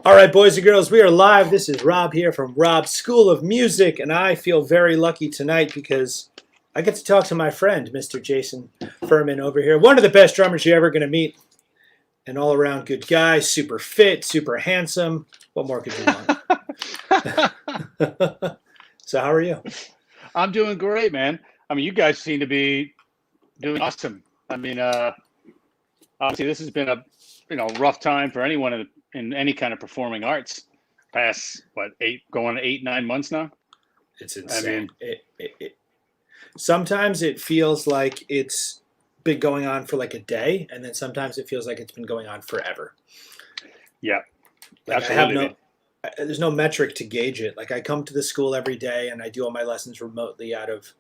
All right, boys and girls, we are live. This is Rob here from Rob's School of Music, and I feel very lucky tonight because I get to talk to my friend, Mr. Jason Furman over here. One of the best drummers you're ever going to meet. An all-around good guy, super fit, super handsome. What more could you want? So how are you? I'm doing great, man. I mean, you guys seem to be doing awesome. I mean, obviously this has been a rough time for anyone in any kind of performing arts. Past going 8-9 months now. It's insane. I mean, sometimes it feels like it's been going on for like a day, and then sometimes it feels like it's been going on forever. Yeah, like absolutely. There's no metric to gauge it. Like I come to the school every day, and I do all my lessons remotely out of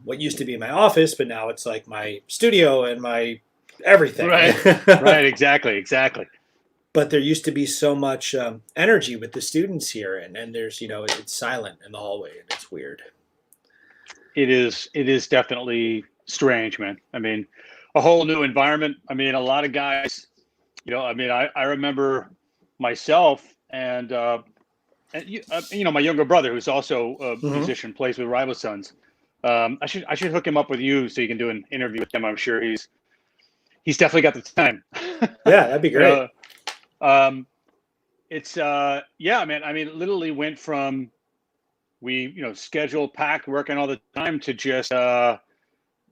what used to be my office, but now it's like my studio and my everything. Right, right, exactly. But there used to be so much energy with the students here, and there's it's silent in the hallway, and it's weird. It is definitely strange, man. I mean, a whole new environment. I mean, a lot of guys, I remember myself and my younger brother, who's also a musician, plays with Rival Sons. I should hook him up with you so you can do an interview with him. I'm sure he's definitely got the time. Yeah, that'd be great. Man. I mean, literally went from scheduled, packed, working all the time to just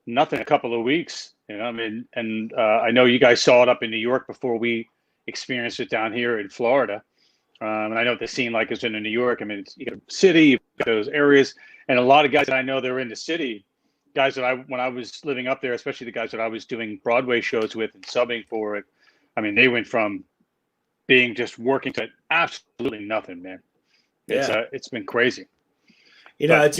nothing. A couple of weeks. I mean, and I know you guys saw it up in New York before we experienced it down here in Florida. And I know what the scene like is in New York. I mean, you got a city, you've got those areas, and a lot of guys that I know they're in the city. Guys that when I was living up there, especially the guys that I was doing Broadway shows with and subbing for it. I mean, they went from being just working to absolutely nothing, man. It's been crazy. Good.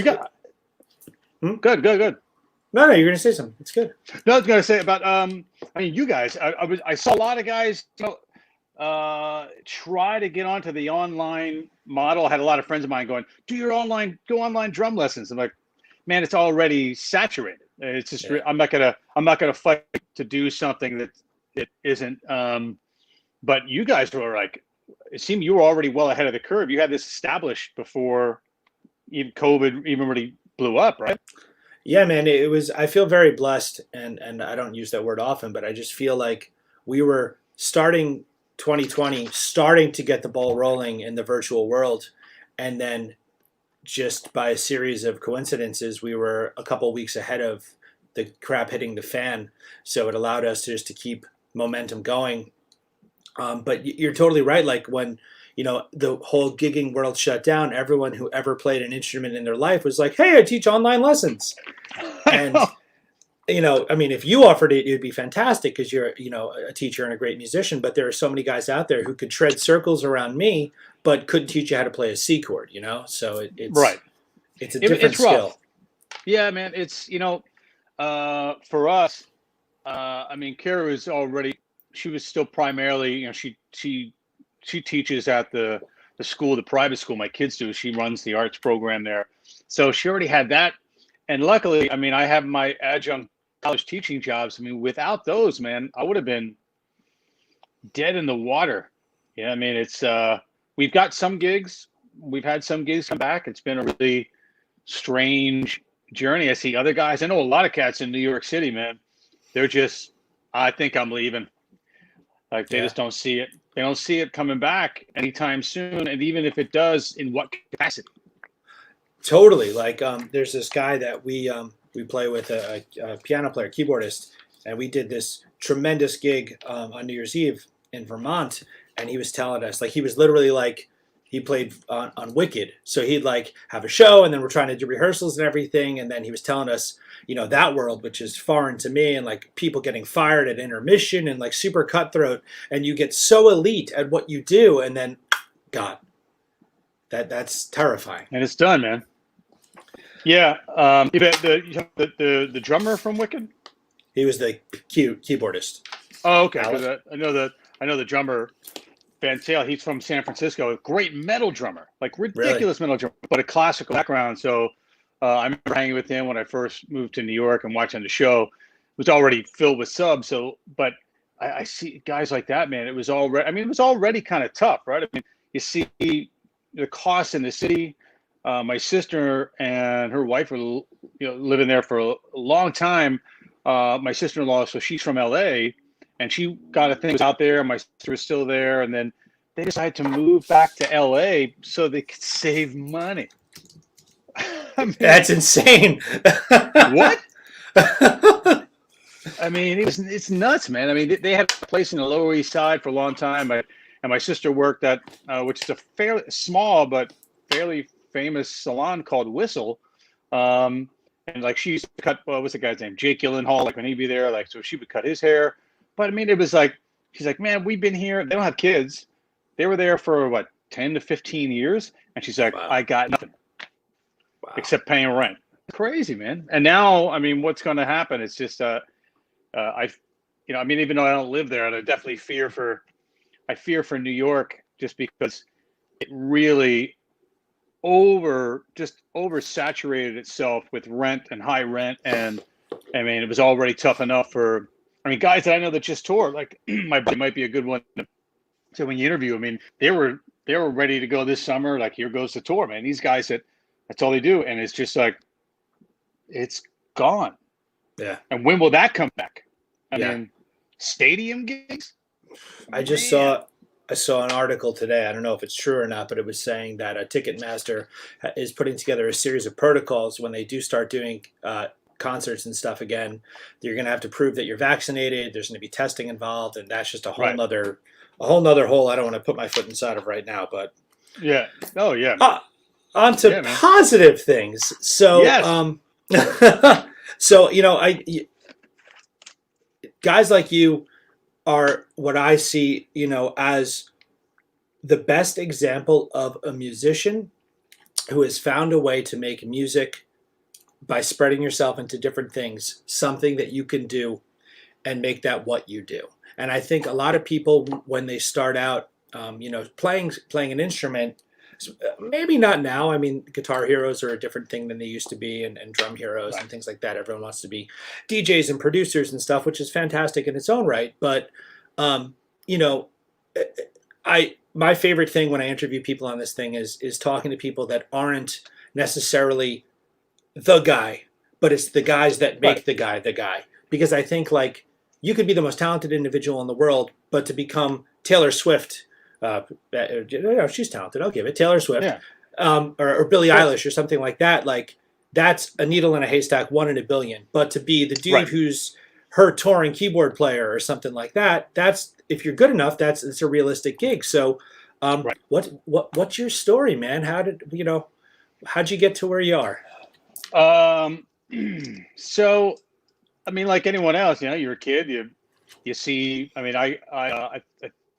No, you're gonna say something. It's good. No, I was gonna say about you guys. I saw a lot of guys try to get onto the online model. I had a lot of friends of mine going, go online drum lessons. I'm like, man, it's already saturated. It's just I'm not gonna fight to do something that it isn't. But you guys were like, it seemed you were already well ahead of the curve. You had this established before even COVID even really blew up, right? Yeah, man, it was. I feel very blessed, and I don't use that word often, but I just feel like we were starting 2020, starting to get the ball rolling in the virtual world, and then just by a series of coincidences, we were a couple weeks ahead of the crap hitting the fan. So it allowed us just to keep momentum going. But you're totally right. Like when the whole gigging world shut down, everyone who ever played an instrument in their life was like, hey, I teach online lessons. And, I mean, if you offered it, it would be fantastic because you're, a teacher and a great musician. But there are so many guys out there who could tread circles around me, but couldn't teach you how to play a C chord, So it's right. It's a different skill. Yeah, man. It's, for us, I mean, Kara was she was still primarily, she teaches at the school, the private school my kids do. She runs the arts program there. So she already had that. And luckily, I mean, I have my adjunct college teaching jobs. I mean, without those, man, I would have been dead in the water. Yeah, I mean, it's we've got some gigs. We've had some gigs come back. It's been a really strange journey. I see other guys. I know a lot of cats in New York City, man. They're just, I think I'm leaving. Like they just don't see it. They don't see it coming back anytime soon. And even if it does, in what capacity? Totally. Like there's this guy that we play with, a piano player, keyboardist, and we did this tremendous gig on New Year's Eve in Vermont. And he was telling us, like, he was literally like, he played on Wicked. So he'd like have a show, and then we're trying to do rehearsals and everything. And then he was telling us, that world, which is foreign to me, and like people getting fired at intermission and like super cutthroat. And you get so elite at what you do. And then, God, that's terrifying. And it's done, man. Yeah. You bet the drummer from Wicked? He was the keyboardist. Oh, okay. I know the drummer. Van Tail, he's from San Francisco, a great metal drummer, like ridiculous metal drummer, but a classical background. So I remember hanging with him when I first moved to New York and watching the show. It was already filled with subs. So, but I see guys like that, man. It was already, I mean, it was already kind of tough, right? I mean, you see the costs in the city. My sister and her wife were, living there for a long time. My sister-in-law, so she's from LA, and she got a thing was out there. My sister was still there, and then they decided to move back to LA so they could save money. I mean, That's insane. what? I mean, it's nuts, man. I mean, they had a place in the Lower East Side for a long time, and my sister worked at, which is a fairly small but fairly famous salon called Whistle, and like she used to cut, what's the guy's name, Jake Gyllenhaal, like when he'd be there, like so she would cut his hair. But I mean, it was like she's like, man, we've been here. They don't have kids. They were there for what 10 to 15 years, and she's like, Wow. I got nothing except paying rent. Crazy, man. And now, I mean, what's going to happen? It's just I mean, even though I don't live there, I definitely fear for New York, just because it really oversaturated itself with rent and high rent. And I mean, it was already tough enough for, I mean, guys that I know that just toured, like my buddy might be a good one. So when you interview, I mean, they were ready to go this summer. Like, here goes the tour, man. These guys that's all they do. And it's just like, it's gone. Yeah. And when will that come back? I Yeah. mean, stadium gigs? I saw an article today. I don't know if it's true or not, but it was saying that a Ticketmaster is putting together a series of protocols when they do start doing concerts and stuff again. You're going to have to prove that you're vaccinated. There's going to be testing involved, and that's just a whole nother hole I don't want to put my foot inside of right now. But yeah, oh yeah. On to positive things. So, yes. So guys like you are what I see, as the best example of a musician who has found a way to make music by spreading yourself into different things, something that you can do and make that what you do. And I think a lot of people, when they start out, playing an instrument, maybe not now. I mean, guitar heroes are a different thing than they used to be, and drum heroes and things like that. Everyone wants to be DJs and producers and stuff, which is fantastic in its own right. But, my favorite thing when I interview people on this thing is talking to people that aren't necessarily the guy, but it's the guys that make the guy the guy. Because I think, like, you could be the most talented individual in the world, but to become Taylor Swift, she's talented, I'll give it, Taylor Swift, or Billie Eilish or something like that, like, that's a needle in a haystack, 1 in a billion. But to be the dude who's her touring keyboard player or something like that, that's, if you're good enough, it's a realistic gig. So what's your story, man? how'd you get to where you are? So I mean, like anyone else, you're a kid, you see, I mean, I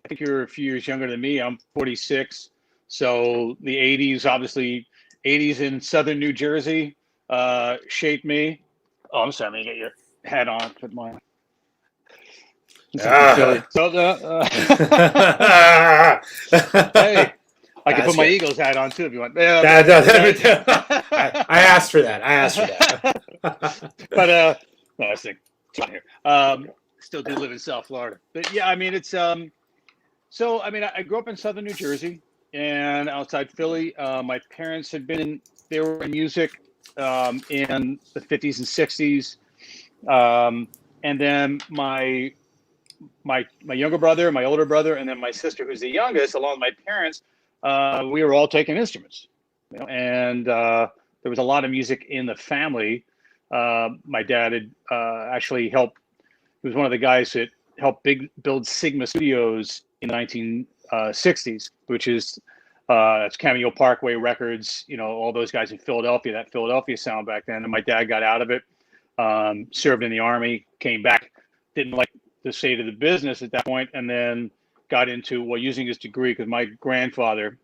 think you're a few years younger than me. I'm 46. So the 80s, obviously 80s in Southern New Jersey, shaped me. Oh, I'm sorry. I'm going to get your hat on. Put mine. So, hey, I can put my Eagles hat on too if you want. I asked for that. But no, I think here. Still do live in South Florida, but yeah, I mean, it's so I mean, I grew up in Southern New Jersey and outside Philly. My parents they were in music in the 50s and 60s, and then my younger brother, my older brother, and then my sister, who's the youngest, along with my parents, we were all taking instruments, and there was a lot of music in the family. My dad had actually helped. He was one of the guys that helped build Sigma Studios in the 1960s, which is that's Cameo Parkway Records. All those guys in Philadelphia, that Philadelphia sound back then. And my dad got out of it, served in the Army, came back, didn't like the state of the business at that point, and then got into using his degree, because my grandfather,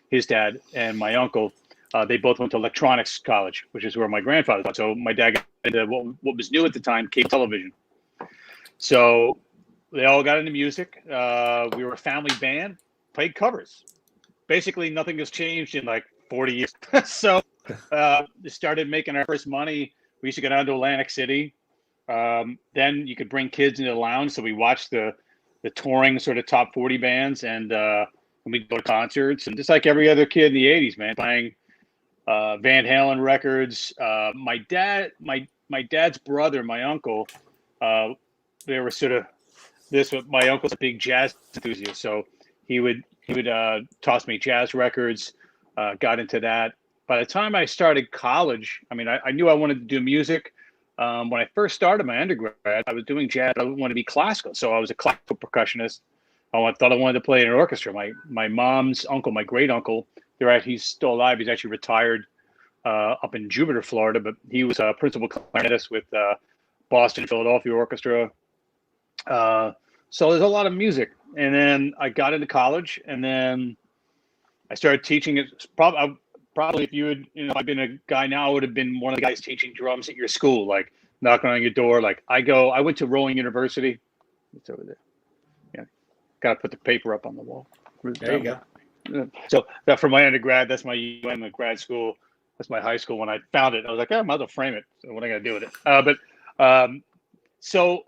his dad, and my uncle, they both went to electronics college, which is where my grandfather went. So my dad got into what was new at the time, cable television. So they all got into music. We were a family band, played covers. Basically, nothing has changed in like 40 years. So we started making our first money. We used to go down to Atlantic City, Then you could bring kids into the lounge, so we watched the touring sort of top 40 bands, and we'd go to concerts, and just like every other kid in the 80s, man, playing Van Halen records. My dad's brother, my uncle, they were sort of this. My uncle's a big jazz enthusiast, so he would toss me jazz records. Got into that. By the time I started college, I mean, I knew I wanted to do music. When I first started my undergrad, I was doing jazz. I wanted to be classical, so I was a classical percussionist. Thought I wanted to play in an orchestra. My mom's uncle, my great uncle, he's still alive. He's actually retired up in Jupiter, Florida, but he was a principal clarinetist with Boston Philadelphia Orchestra. So there's a lot of music. And then I got into college, and then I started teaching it. Probably if you had, I've been a guy now, I would have been one of the guys teaching drums at your school, like knocking on your door. Like I went to Rolling University. It's over there. Yeah. Got to put the paper up on the wall. There you go. So that for my undergrad, that's my UM grad school. That's my high school. When I found it, I was like, I might as well frame it. So what am I going to do with it? So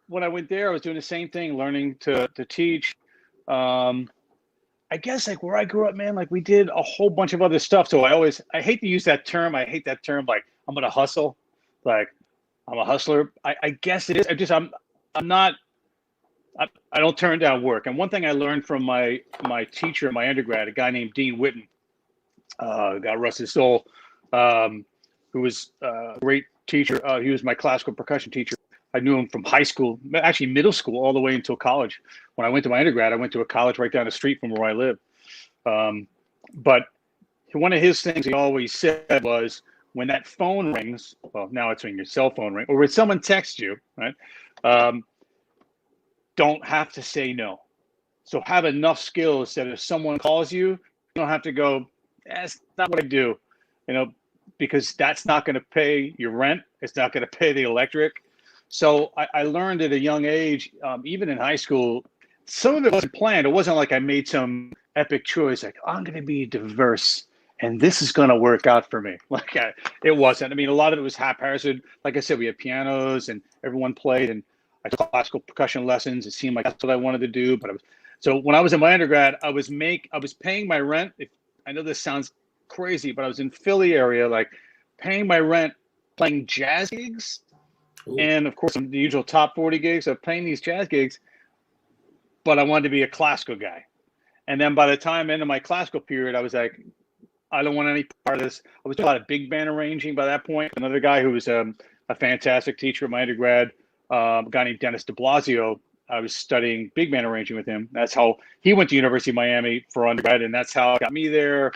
when I went there, I was doing the same thing, learning to teach. I guess like where I grew up, man, like we did a whole bunch of other stuff. So I hate to use that term. I hate that term. Like I'm going to hustle. Like I'm a hustler. I guess it is. I don't turn down work. And one thing I learned from my teacher in my undergrad, a guy named Dean Whitten, God rest his soul, who was a great teacher. He was my classical percussion teacher. I knew him from high school, actually middle school, all the way until college. When I went to my undergrad, I went to a college right down the street from where I live. But one of his things he always said was, when that phone rings, well, now it's when your cell phone rings, or when someone texts you, right? Don't have to say no. So have enough skills that if someone calls you, you don't have to go, that's not what I do, because that's not going to pay your rent. It's not going to pay the electric. So I learned at a young age, even in high school, some of it wasn't planned. It wasn't like I made some epic choice, like I'm going to be diverse and this is going to work out for me. It wasn't. I mean, a lot of it was haphazard. Like I said, we had pianos and everyone played, and I took classical percussion lessons. It seemed like that's what I wanted to do. So when I was in my undergrad, I was paying my rent. I know this sounds crazy, but I was in Philly area, like paying my rent, playing jazz gigs. Ooh. And of course, the usual top 40 gigs of playing these jazz gigs, but I wanted to be a classical guy. And then by the time into my classical period, I was like, I don't want any part of this. I was doing a lot of big band arranging by that point. Another guy who was a fantastic teacher at my undergrad, a guy named Dennis de Blasio, I was studying big band arranging with him. That's how he went to University of Miami for undergrad, and that's how it got me there.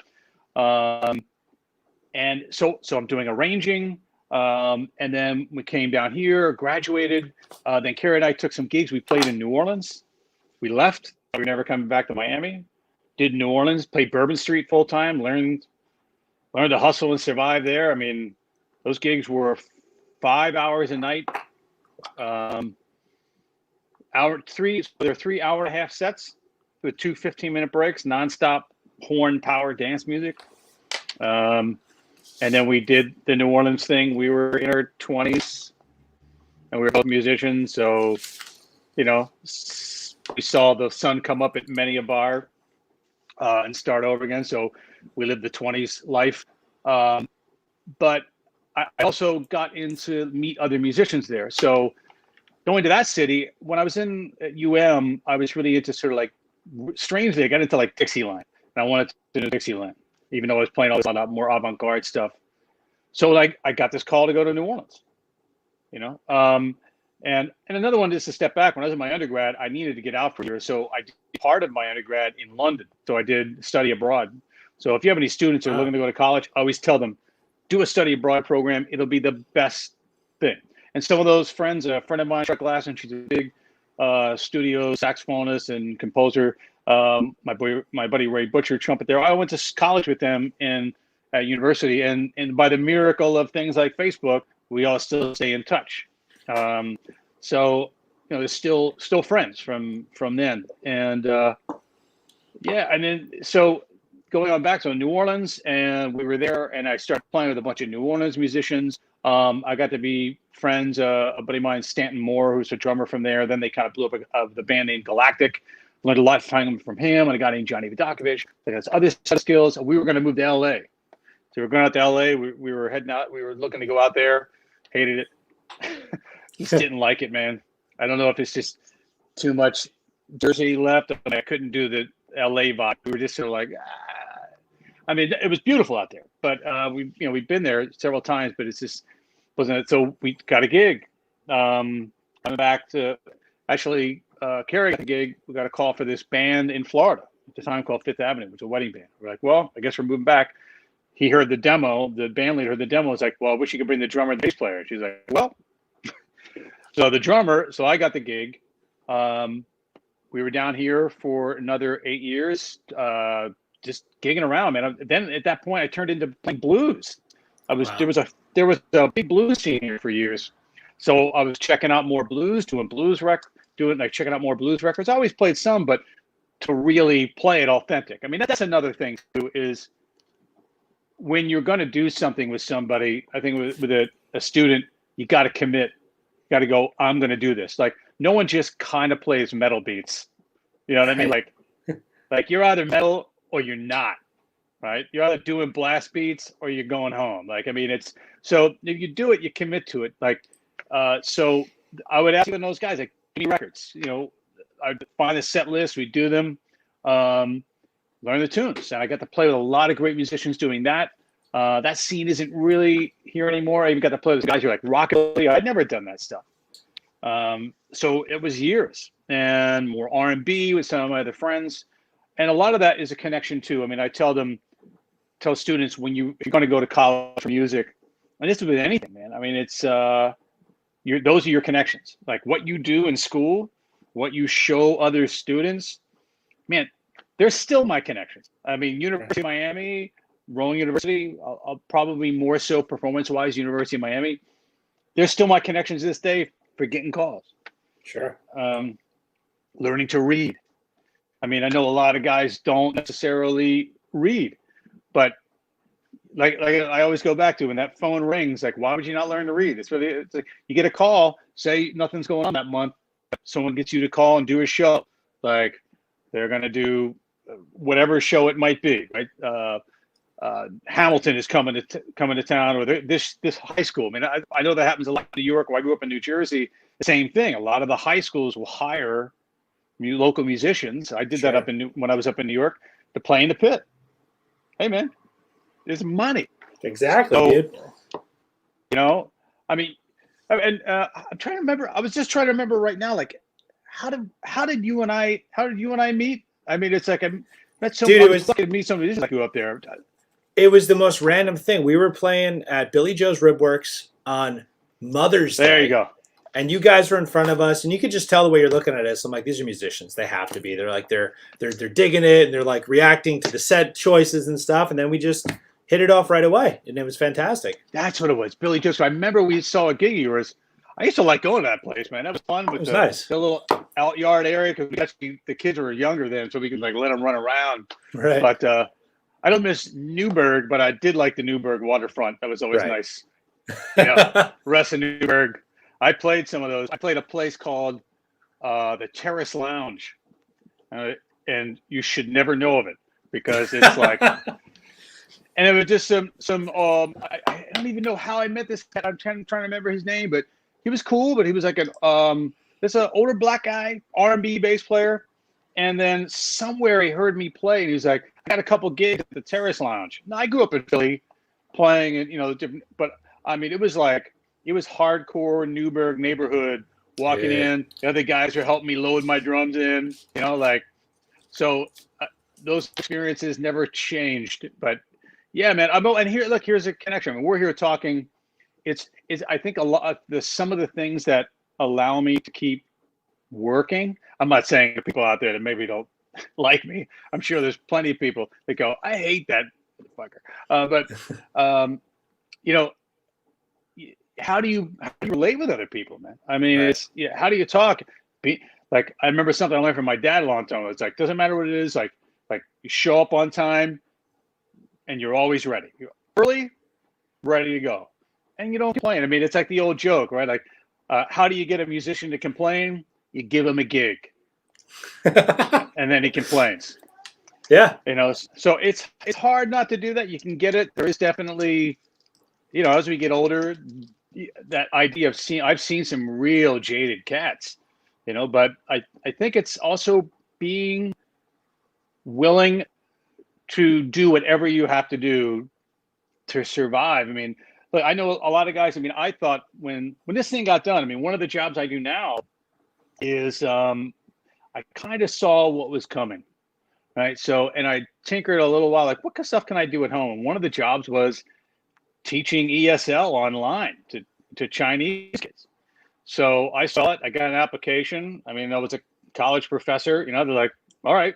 And so I'm doing arranging. And then we came down here, graduated. Then Carrie and I took some gigs. We played in New Orleans. We left. We were never coming back to Miami. Did New Orleans, played Bourbon Street full time, learned to hustle and survive there. I mean, those gigs were 5 hours a night. They're 3 hour and a half sets with 2 15-minute breaks, nonstop horn power dance music. And then we did the New Orleans thing. We were in our 20s and we were both musicians. So, we saw the sun come up at many a bar and start over again. So we lived the 20s life. But I also got into meet other musicians there. So going to that city, when I was in UM, I was really into sort of like, strangely, I got into like Dixieland. And I wanted to do Dixieland, even though I was playing all this more avant-garde stuff. So like I got this call to go to New Orleans, and another one, just to step back, when I was in my undergrad, I needed to get out for a year. So I did part of my undergrad in London. So I did study abroad. So if you have any students who are looking to go to college, I always tell them, do a study abroad program. It'll be the best thing. And some of those friends, a friend of mine, Chuck Glassman, she's a big studio saxophonist and composer. My buddy Ray Butcher, trumpet there. I went to college with them at university, and by the miracle of things like Facebook, we all still stay in touch. So there's still friends from then, and and then so going on back to New Orleans, and we were there, and I started playing with a bunch of New Orleans musicians. I got to be friends, a buddy of mine, Stanton Moore, who's a drummer from there. Then they kind of blew up the band named Galactic. Learned a lot from him, and a guy named Johnny Vidakovich. They got other set of skills. We were going to move to LA. So we were going out to LA. We were heading out. We were looking to go out there. Hated it. Just didn't like it, man. I don't know if it's just too much Jersey left. I couldn't do the LA vibe. We were just sort of like, I mean, it was beautiful out there, but we've been there several times, but it's just wasn't it. So we got a gig. Coming back to actually Carrie got the gig. We got a call for this band in Florida at the time called Fifth Avenue, which was a wedding band. We're like, well, I guess we're moving back. He heard the demo. The band leader heard the demo. Was like, well, I wish you could bring the drummer and the bass player. She's like, well, so the drummer. So I got the gig. We were down here for another 8 years, just gigging around, man. Then at that point, I turned into playing blues. Wow. There was a big blues scene here for years. So I was checking out more blues, checking out more blues records. I always played some, but to really play it authentic. I mean, that's another thing too, is when you're going to do something with somebody, I think with a student, you got to commit, you got to go, I'm going to do this. Like no one just kind of plays metal beats. You know what I mean? Like you're either metal or you're not, right? You're either doing blast beats or you're going home. Like, I mean, so if you do it, you commit to it. Like, so I would ask even those guys, like, give me records, I'd find a set list, we'd do them, learn the tunes. And I got to play with a lot of great musicians doing that. That scene isn't really here anymore. I even got to play with guys who are like rockabilly. I'd never done that stuff. So it was years and more R&B with some of my other friends. And a lot of that is a connection too. I mean, I tell students if you're going to go to college for music, and this is with anything, man. I mean, it's, those are your connections. Like what you do in school, what you show other students, man, they're still my connections. I mean, University of Miami, Rowan University, I'll probably more so performance-wise, University of Miami, they're still my connections this day for getting calls. Sure. Learning to read. I mean, I know a lot of guys don't necessarily read, but like I always go back to when that phone rings, like, why would you not learn to read? It's like you get a call, say nothing's going on that month, someone gets you to call and do a show, like they're going to do whatever show it might be, right? Hamilton is coming to town, or this high school. I mean, I know that happens a lot in New York. Where I grew up in New Jersey, the same thing. A lot of the high schools will hire local musicians. I did that when I was up in New York to play in the pit. Hey, man, there's money. Exactly, so, dude. I mean, and I'm trying to remember. I was just trying to remember right now, like how did you and I meet? I mean, it's like I met someone. Dude, it was lucky to meet somebody like you up there. It was the most random thing. We were playing at Billy Joe's Ribworks on Mother's Day. There you go. And you guys were in front of us, and you could just tell the way you're looking at us. I'm like, these are musicians. They have to be. They're like they're digging it, and they're like reacting to the set choices and stuff. And then we just hit it off right away, and it was fantastic. That's what it was, Billy Joe's. I remember we saw a gig of yours. I used to like going to that place, man. That was fun. With nice. The little out yard area, because the kids were younger then, so we could like let them run around. Right. But I don't miss Newburgh, but I did like the Newburgh waterfront. That was always nice. Rest of Newburgh. I played some of those. I played a place called the Terrace Lounge, and you should never know of it because it's like, and it was just some. I don't even know how I met this guy. I'm trying to remember his name, but he was cool. But he was like an older black guy, R&B bass player, and then somewhere he heard me play, and he was like, I got a couple gigs at the Terrace Lounge. Now I grew up in Philly, playing in different, but I mean it was hardcore Newburgh neighborhood. Walking in, the other guys were helping me load my drums in. So those experiences never changed. But yeah, man. Here's a connection. I mean, we're here talking. It's I think a lot of some of the things that allow me to keep working. I'm not saying to people out there that maybe don't like me. I'm sure there's plenty of people that go, I hate that fucker. How do you relate with other people, man? I mean, how do you talk? Like, I remember something I learned from my dad a long time ago. It's like, doesn't matter what it is. Like you show up on time and you're always ready. You're early, ready to go. and you don't complain. I mean, it's like the old joke, right? Like, how do you get a musician to complain? You give him a gig, and then he complains. Yeah. You know, so it's hard not to do that. You can get it. There is definitely, you know, as we get older, that idea of I've seen some real jaded cats, you know, but I think it's also being willing to do whatever you have to do to survive. I mean, look, I know a lot of guys. I mean, I thought when this thing got done, I mean, one of the jobs I do now is I kind of saw what was coming, right? So, and I tinkered a little while, like, what kind of stuff can I do at home? One of the jobs was teaching ESL online to Chinese kids. So I saw it. I got an application. I mean, I was a college professor. You know, they're like, all right,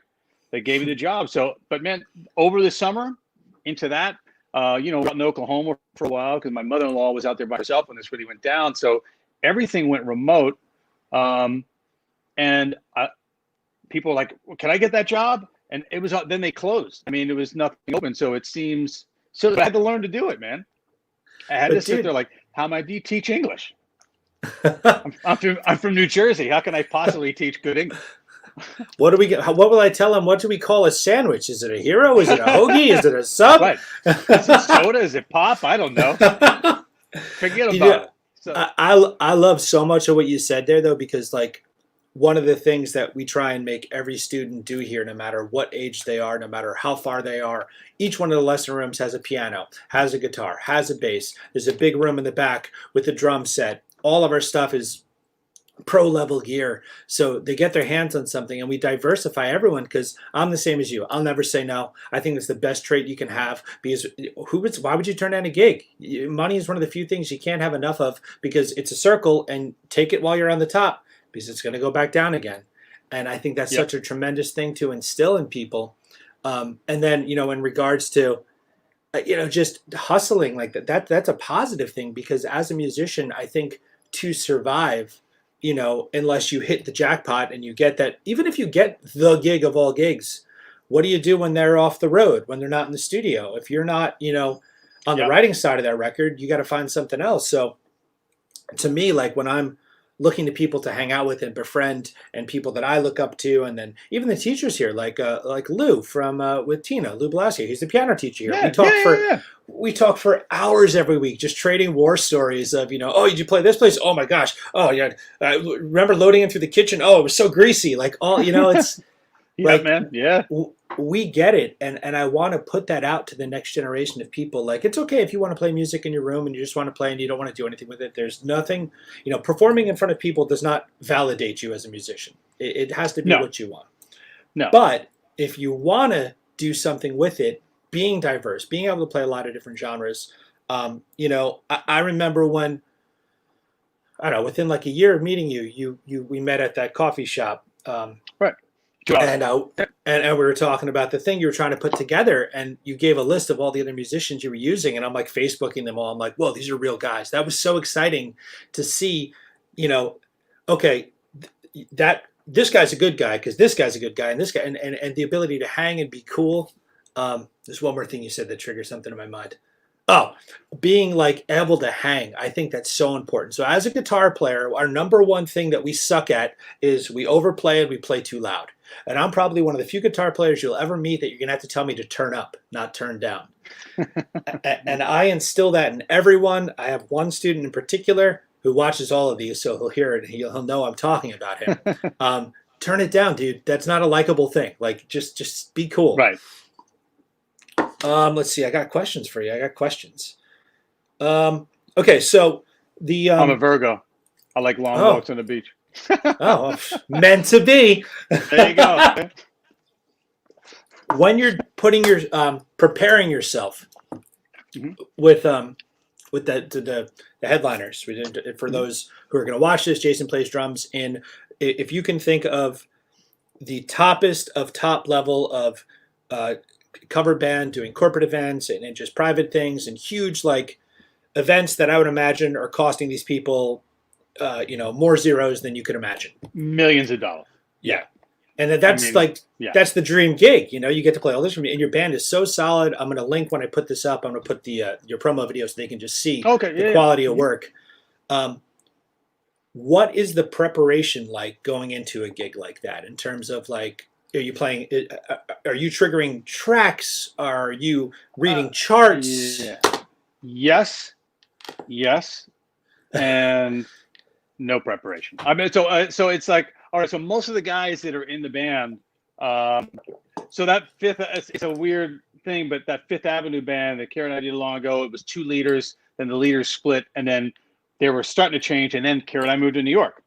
they gave you the job. So, but man, over the summer into that, you know, out in Oklahoma for a while because my mother-in-law was out there by herself when this really went down. So everything went remote. And people were like, well, can I get that job? And it was, then they closed. I mean, there was nothing open. So it seems, so I had to learn to do it, man. I had to sit there like, how am I do you teach English? I'm from New Jersey. How can I possibly teach good English? What do we get? What will I tell him? What do we call a sandwich? Is it a hero? Is it a hoagie? Is it a sub? Right. Is it soda? Is it pop? I don't know. Forget about it. So, I love so much of what you said there, though, because like one of the things that we try and make every student do here, no matter what age they are, no matter how far they are, each one of the lesson rooms has a piano, has a guitar, has a bass. There's a big room in the back with a drum set. All of our stuff is pro level gear, so they get their hands on something, and we diversify everyone because I'm the same as you. I'll never say no. I think it's the best trait you can have because why would you turn down a gig? Money is one of the few things you can't have enough of because it's a circle, and take it while you're on the top because it's going to go back down again. And I think that's such a tremendous thing to instill in people. And then, you know, in regards to you know, just hustling like that's a positive thing because as a musician, I think to survive, you know, unless you hit the jackpot and you get that, even if you get the gig of all gigs, what do you do when they're off the road, when they're not in the studio? If you're not, you know, on the writing side of that record, you got to find something else. So to me, like when I'm looking to people to hang out with and befriend and people that I look up to, and then even the teachers here, like Lou from with Tina, Lou Blasio, he's the piano teacher here. We talk for hours every week, just trading war stories of, you know, oh, did you play this place? Oh my gosh. Oh yeah. Remember loading in through the kitchen? Oh, it was so greasy. Like all, you know, it's like, man. Yeah. We get it. And I want to put that out to the next generation of people. Like, it's okay if you want to play music in your room and you just want to play and you don't want to do anything with it. There's nothing, you know, performing in front of people does not validate you as a musician. It has to be what you want. No. But if you want to do something with it, being diverse, being able to play a lot of different genres. You know, I remember when, I don't know, within like a year of meeting you, we met at that coffee shop. Right. And we were talking about the thing you were trying to put together, and you gave a list of all the other musicians you were using, and I'm like Facebooking them all. I'm like, whoa, these are real guys. That was so exciting to see, you know, okay, that this guy's a good guy because this guy's a good guy, and this guy, and the ability to hang and be cool. There's one more thing you said that triggered something in my mind. Oh, being like able to hang. I think that's so important. So as a guitar player, our number one thing that we suck at is we overplay and we play too loud. And I'm probably one of the few guitar players you'll ever meet that you're going to have to tell me to turn up, not turn down. And I instill that in everyone. I have one student in particular who watches all of these, so he'll hear it and he'll know I'm talking about him. Turn it down, dude. That's not a likable thing. Like, just be cool. Right. Let's see. I got questions for you. Okay, so the I'm a Virgo. I like long walks on the beach. Meant to be. There you go. When you're putting your preparing yourself with the headliners, for those who are going to watch this, Jason plays drums in. If you can think of the toppest of top level of cover band doing corporate events and just private things and huge like events that I would imagine are costing these people you know, more zeros than you could imagine. Millions of dollars. Yeah. And I mean, yeah. that's the dream gig. You know, you get to play all this from you, and your band is so solid. I'm going to link when I put this up. I'm going to put the your promo video so they can just see Okay. the Yeah. quality of Mhm. work. What is the preparation like going into a gig like that in terms of like, are you playing, are you triggering tracks? Are you reading charts? Yeah. Yes. Yes. And no preparation. I mean, so it's like, all right. So most of the guys that are in the band, so that it's a weird thing, but that Fifth Avenue band that Karen and I did long ago, it was 2 leaders, then the leaders split, and then they were starting to change, and then Karen and I moved to New York.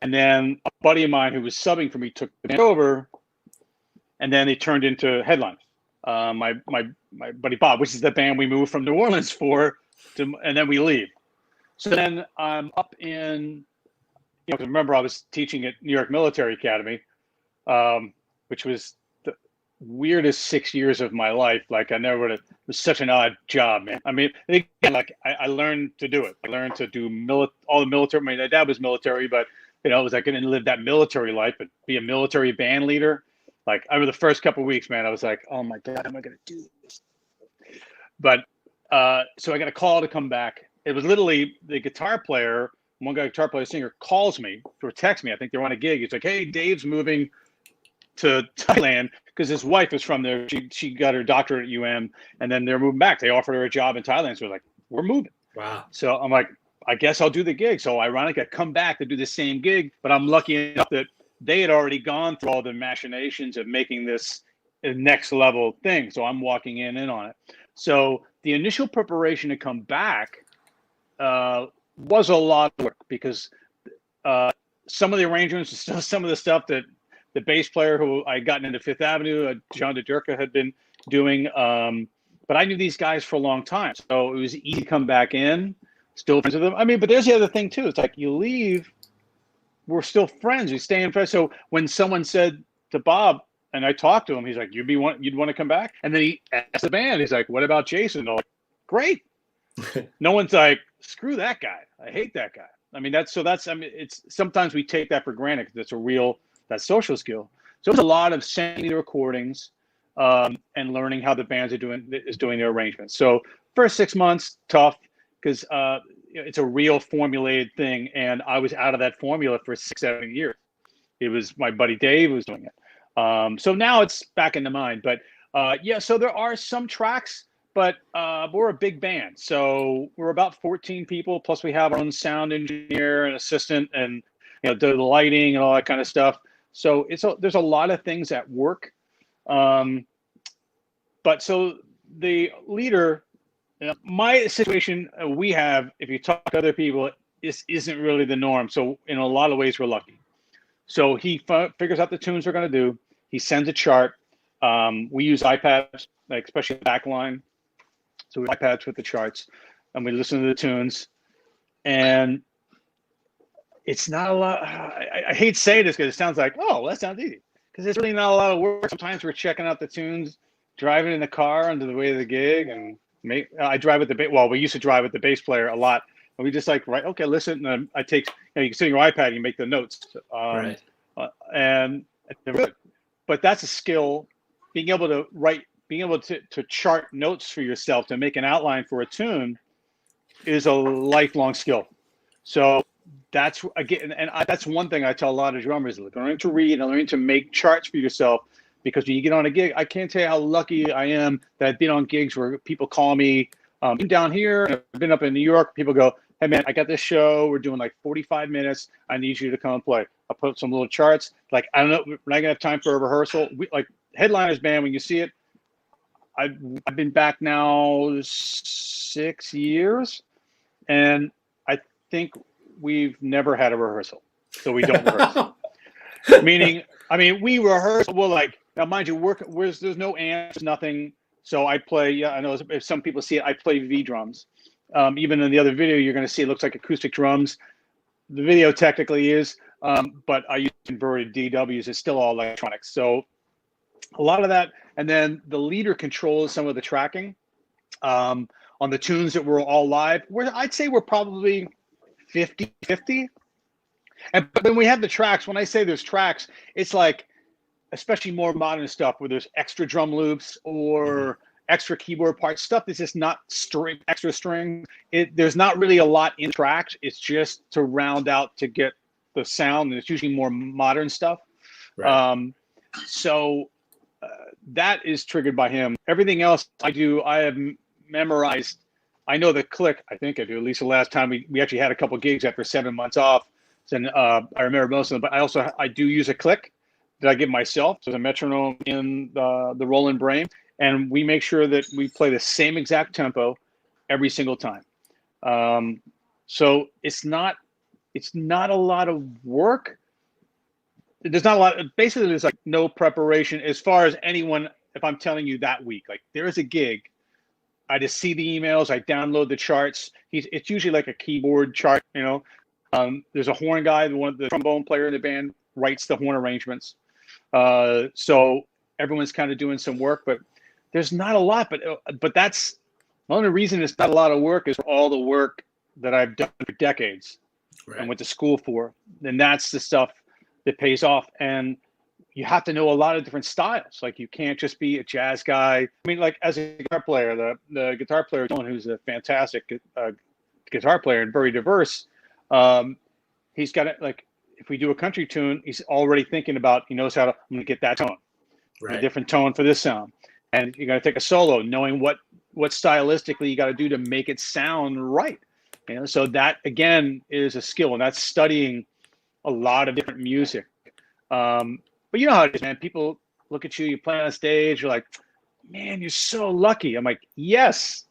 And then a buddy of mine who was subbing for me took the band over, and then they turned into headliners. My buddy Bob, which is the band we moved from New Orleans for, and then we leave. So then I'm up in, because remember I was teaching at New York Military Academy, which was the weirdest 6 years of my life. Like I never would have. It was such an odd job, man. I mean, again, like I learned to do it. I learned to do all the military. My dad was military, but it was like I didn't live that military life, but be a military band leader. Like over the first couple of weeks, man, I was like, oh my God, how am I going to do this? But so I got a call to come back. It was literally the guitar player, one guy, guitar player, singer, calls me or texts me. I think they're on a gig. He's like, hey, Dave's moving to Thailand because his wife is from there. She got her doctorate at UM, and then they're moving back. They offered her a job in Thailand. So we're like, we're moving. Wow. So I'm like, I guess I'll do the gig. So ironically, I come back to do the same gig, but I'm lucky enough that they had already gone through all the machinations of making this a next level thing. So I'm walking in on it. So the initial preparation to come back was a lot of work because some of the arrangements, some of the stuff that the bass player who I gotten into Fifth Avenue, John DeDurka, had been doing. But I knew these guys for a long time. So it was easy to come back in, still friends with them. I mean, but there's the other thing too. It's like you leave, we're still friends. We stay in friends. So when someone said to Bob, and I talked to him, he's like, you'd want to come back? And then he asked the band, he's like, what about Jason? And they're like, great. No one's like, screw that guy. I hate that guy. I mean, I mean, it's sometimes we take that for granted because it's that social skill. So it's a lot of sending the recordings and learning how the bands is doing their arrangements. So first 6 months, tough because it's a real formulated thing. And I was out of that formula for 6-7 years. It was my buddy Dave who was doing it. So now it's back in the mind. But yeah, so there are some tracks, but we're a big band. So we're about 14 people. Plus we have our own sound engineer and assistant and do the lighting and all that kind of stuff. So there's a lot of things at work. But so the leader, my situation we have, if you talk to other people, this isn't really the norm. So in a lot of ways, we're lucky. So he figures out the tunes we're going to do. He sends a chart. We use iPads, like especially the back line. So we iPads with the charts, and we listen to the tunes. And it's not a lot. I hate saying this because it sounds like, oh, well, that sounds easy. Because it's really not a lot of work. Sometimes we're checking out the tunes, driving in the car under the way of the gig, and I drive with we used to drive with the bass player a lot, and we just like okay, listen. And I take you can sit on your iPad, and you make the notes, Right. But that's a skill, being able to write, being able to chart notes for yourself to make an outline for a tune, is a lifelong skill. So that's that's one thing I tell a lot of drummers: learning to read and learning to make charts for yourself. Because when you get on a gig, I can't tell you how lucky I am that I've been on gigs where people call me down here. I've been up in New York. People go, hey, man, I got this show. We're doing like 45 minutes. I need you to come and play. I'll put some little charts. Like, I don't know, we're not going to have time for a rehearsal. Like Headliners Band, when you see it, I've been back now 6 years. And I think we've never had a rehearsal. So we don't rehearse. Meaning, I mean, we rehearse. Well, like, now, mind you, there's no amps, nothing. So I play. Yeah, I know if some people see it, I play V drums. Even in the other video, you're going to see it looks like acoustic drums. The video technically is, but I use inverted DWs. It's still all electronics. So a lot of that, and then the leader controls some of the tracking on the tunes that were all live. I'd say we're probably 50-50. And when we have the tracks, when I say there's tracks, it's like especially more modern stuff where there's extra drum loops or extra keyboard parts, stuff that's just not extra strings. There's not really a lot in tracks. It's just to round out to get the sound, and it's usually more modern stuff. Right. So that is triggered by him. Everything else I do, I have memorized. I know the click. I think I do. At least the last time we actually had a couple gigs after 7 months off. And I remember most of them. But I do use a click that I give myself. So there's a metronome in the Roland Brain, and we make sure that we play the same exact tempo every single time. So it's not a lot of work. There's not a lot. Basically, there's like no preparation as far as anyone. If I'm telling you that week, like there is a gig, I just see the emails. I download the charts. It's usually like a keyboard chart. There's a horn guy, the trombone player in the band writes the horn arrangements. So everyone's kind of doing some work, but there's not a lot. But that's the only reason it's not a lot of work is for all the work that I've done for decades and went to school for. And that's the stuff that pays off. And you have to know a lot of different styles. Like you can't just be a jazz guy. I mean, like as a guitar player, the guitar player, who's a fantastic guitar player and very diverse, he's got it. Like if we do a country tune, he's already thinking about, he knows how to, I'm gonna get that tone, a different tone for this sound. And you're gonna take a solo, knowing what stylistically you got to do to make it sound right. So that again is a skill, and that's studying a lot of different music. But you know how it is, man. People look at you, you play on stage, you're like, man, you're so lucky. I'm like, yes.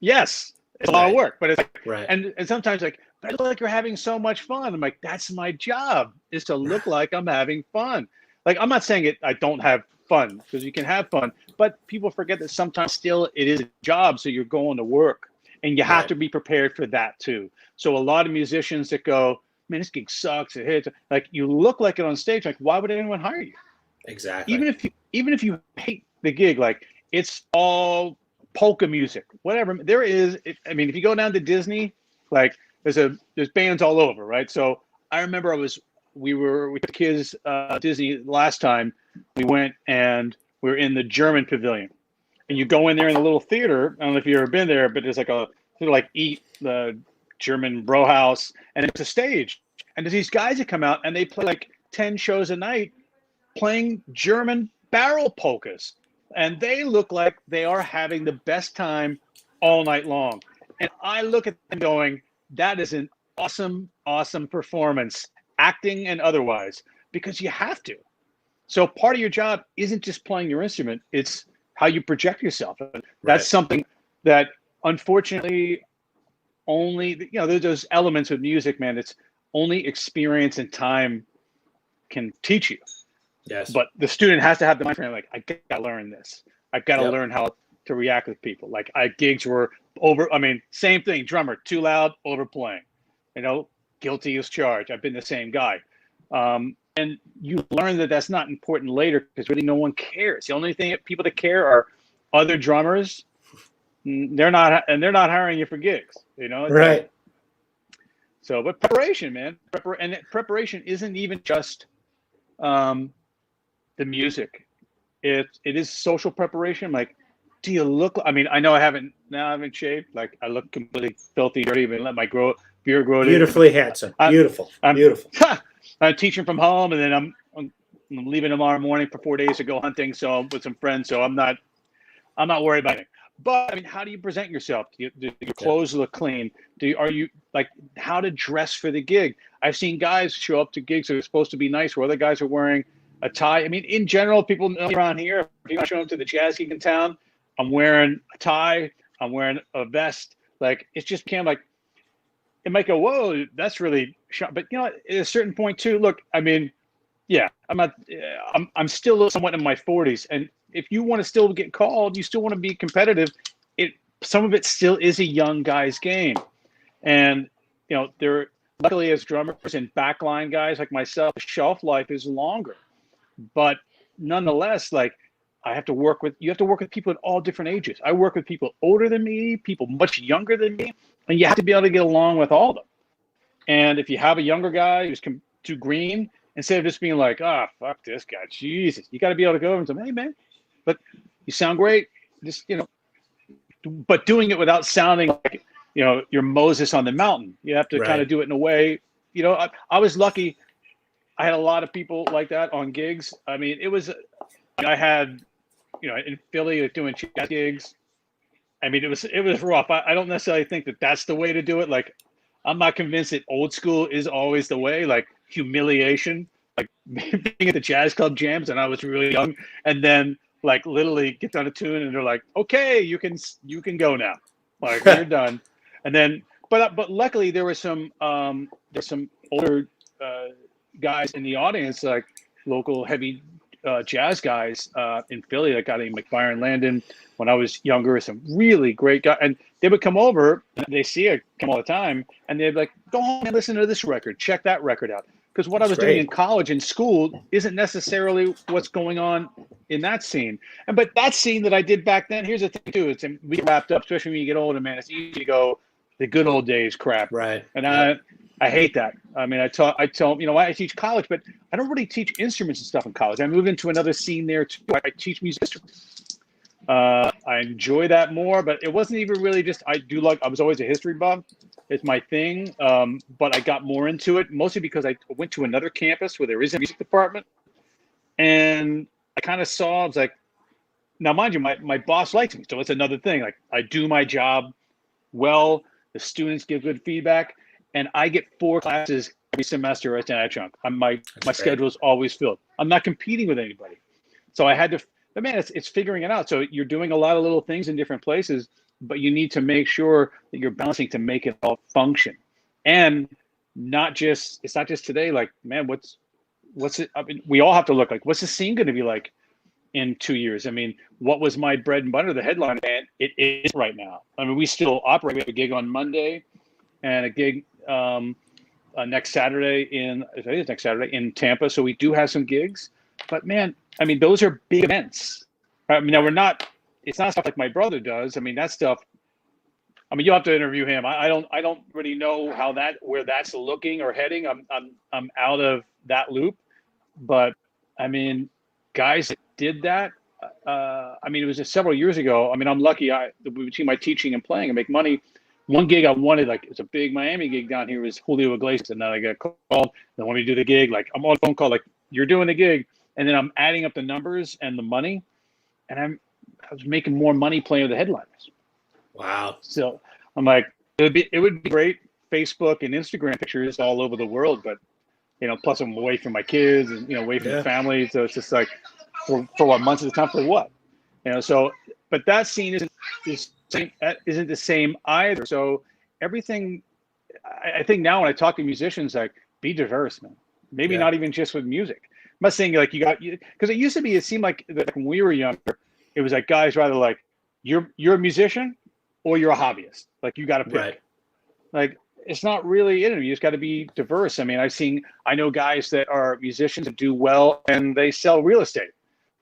It's a lot of work, but it's like, and sometimes like, but I look like you're having so much fun. I'm like, that's my job, is to look like I'm having fun. Like, I'm not saying I don't have fun, because you can have fun, but people forget that sometimes still it is a job. So you're going to work, and you have to be prepared for that too. So a lot of musicians that go, man, this gig sucks, it hits, like you look like it on stage, like why would anyone hire you? Exactly. Even if you hate the gig, like it's all polka music, whatever there is. I mean, if you go down to Disney, like there's bands all over, right? So I remember we were with the kids Disney last time we went, and we were in the German pavilion, and you go in there in the little theater. I don't know if you've ever been there, but there's like a sort of like eat the German bro house, and it's a stage, and there's these guys that come out and they play like 10 shows a night playing German barrel polkas, and they look like they are having the best time all night long. And I look at them going, that is an awesome performance, acting and otherwise, because you have to. So part of your job isn't just playing your instrument, it's how you project yourself. That's something that unfortunately only, there's those elements with music, man, it's only experience and time can teach you. Yes. But the student has to have the mind frame, like, I gotta learn this. I gotta learn how to react with people. Like gigs were over, I mean, same thing, drummer, too loud, overplaying. Guilty as charged. I've been the same guy. And you learn that that's not important later, because really no one cares. The only thing people that care are other drummers. They're not hiring you for gigs, Right. So, but preparation, man, and preparation isn't even just the music. It is social preparation. Like, do you look? I mean, I know I haven't shaved. Like, I look completely filthy, dirty, even let my beard grow. Beautifully handsome. Beautiful. I'm teaching from home, and then I'm leaving tomorrow morning for 4 days to go hunting. So I'm with some friends. So I'm not worried about it. But I mean, how do you present yourself? Do your clothes look clean? Are you like how to dress for the gig? I've seen guys show up to gigs that are supposed to be nice, where other guys are wearing a tie. I mean, in general, people know around here, if you're showing up to the jazz gig in town, I'm wearing a tie, I'm wearing a vest. Like, it's just kind of like, it might go, whoa, that's really sharp. But at a certain point too, look, I mean, I'm still somewhat in my 40s, and if you want to still get called, you still want to be competitive. Some of it still is a young guy's game, and they're luckily, as drummers and backline guys like myself, the shelf life is longer. But nonetheless, like, you have to work with people at all different ages. I work with people older than me, people much younger than me, and you have to be able to get along with all of them. And if you have a younger guy who's too green, instead of just being like, ah, oh, fuck this guy, Jesus, you got to be able to go over and say, hey man, but you sound great, just but doing it without sounding like you're Moses on the mountain. You have to kind Right. of do it in a way. I was lucky. I had a lot of people like that on gigs. I mean, I had in Philly doing jazz gigs. I mean, it was rough. I don't necessarily think that that's the way to do it. Like, I'm not convinced that old school is always the way. Like humiliation, like being at the jazz club jams, and I was really young, and then like literally get done a tune, and they're like, "Okay, you can go now. Like you're done." And then, but luckily there was there's some older guys in the audience, like local heavy jazz guys in Philly that got named McByron Landon when I was younger. Some really great guys, and they would come over. And they see it come all the time, and they'd be like, "Go home and listen to this record. Check that record out." Because what I was doing in college and school isn't necessarily what's going on in that scene. But that scene that I did back then, here's the thing too: we get wrapped up, especially when you get older, man. It's easy to go the good old days crap, Right? And I hate that. I mean, I tell I teach college, but I don't really teach instruments and stuff in college. I moved into another scene there too. I teach music instruments. I enjoy that more, but it wasn't even really just, I was always a history buff. It's my thing. But I got more into it mostly because I went to another campus where there is a music department. And I kind of saw, I was like, now mind you, my boss likes me. So it's another thing. Like I do my job well, the students give good feedback, and I get 4 classes every semester at that chunk. My schedule is always filled. I'm not competing with anybody. So I had to, but man, it's figuring it out. So you're doing a lot of little things in different places, but you need to make sure that you're balancing to make it all function. And it's not just today, like, man, what's it? I mean, we all have to look like, what's the scene going to be like in 2 years? I mean, what was my bread and butter, the headline band? It is right now. I mean, we still operate. We have a gig on Monday and a gig next Saturday in Tampa. So we do have some gigs, but man, I mean, those are big events. I mean, now it's not stuff like my brother does. I mean, that stuff, I mean, you'll have to interview him. I don't really know where that's looking or heading. I'm out of that loop, but I mean, guys that did that. I mean, it was just several years ago. I mean, I'm lucky. Between my teaching and playing, I make money. One gig I wanted, like, it's a big Miami gig down here, was Julio Iglesias, and then I got called. They want me to do the gig. Like, I'm on a phone call, like, you're doing the gig, and then I'm adding up the numbers and the money, and I was making more money playing with the headliners. Wow. So I'm like, it would be great, Facebook and Instagram pictures all over the world, but plus I'm away from my kids and away from the family. So it's just like, for what, months at a time, for what? So, but that scene isn't the same either. So everything, I think now when I talk to musicians, like, be diverse, man. Maybe not even just with music. I'm not saying like because it used to be, it seemed like that when we were younger, it was like guys rather like, you're a musician or you're a hobbyist. Like, you got to pick. Right. Like, it's not really it. You just got to be diverse. I mean, I know guys that are musicians that do well and they sell real estate.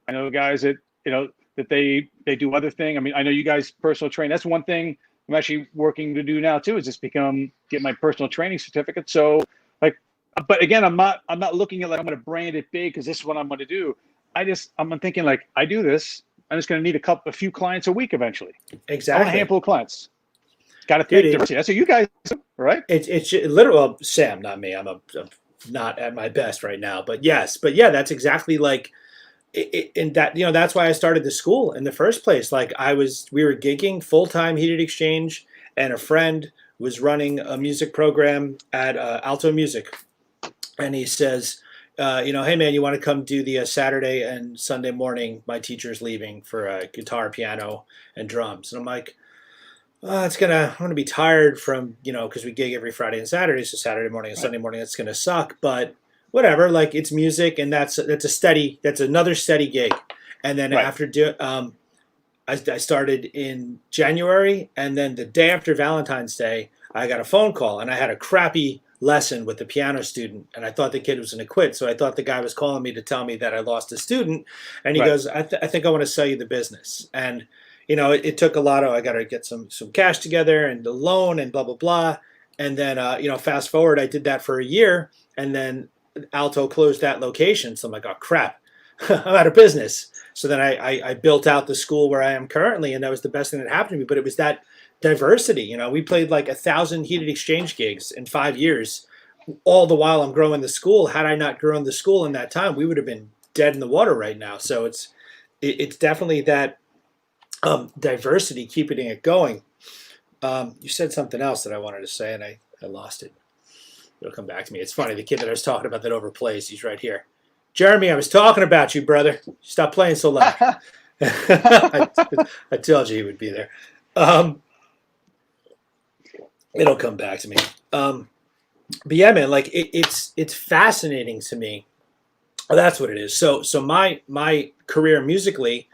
I know guys that, that they do other things. I mean, I know you guys personal train. That's one thing I'm actually working to do now too, is just get my personal training certificate. So like, but again, I'm not looking at like, I'm going to brand it big because this is what I'm going to do. I'm thinking like, I do this, I'm just going to need a few clients a week eventually. Exactly. I want a handful of clients. Got to think diversity. That's what you guys do, right? It's literally, well, Sam, not me. I'm not at my best right now, but yes, yeah, that's exactly like. And that, that's why I started the school in the first place. Like, we were gigging full-time Heated Exchange, and a friend was running a music program at Alto Music, and he says, hey man, you want to come do the Saturday and Sunday morning? My teacher's leaving for guitar, piano, and drums. And I'm like, I'm gonna be tired from, because we gig every Friday and Saturday, so Saturday morning and Sunday morning, that's gonna suck, but whatever, like, it's music, and that's another steady gig. And then after I started in January, and then the day after Valentine's Day, I got a phone call, and I had a crappy lesson with the piano student, and I thought the kid was going to quit. So I thought the guy was calling me to tell me that I lost a student, and he goes, I think I want to sell you the business. And it took a lot of, I got to get some cash together and the loan and blah blah blah. And then fast forward, I did that for a year, and then Alto closed that location. So I'm like, oh crap, I'm out of business. So then I built out the school where I am currently, and that was the best thing that happened to me. But it was that diversity. You know, we played like 1,000 heated exchange gigs in 5 years. All the while I'm growing the school. Had I not grown the school in that time, we would have been dead in the water right now. So it's definitely that diversity keeping it going. You said something else that I wanted to say, and I lost it. It'll come back to me. It's funny. The kid that I was talking about that overplays, he's right here. Jeremy, I was talking about you, brother. Stop playing so loud. I told you he would be there. It'll come back to me. But yeah, man, like it's fascinating to me. Oh, that's what it is. So my career musically,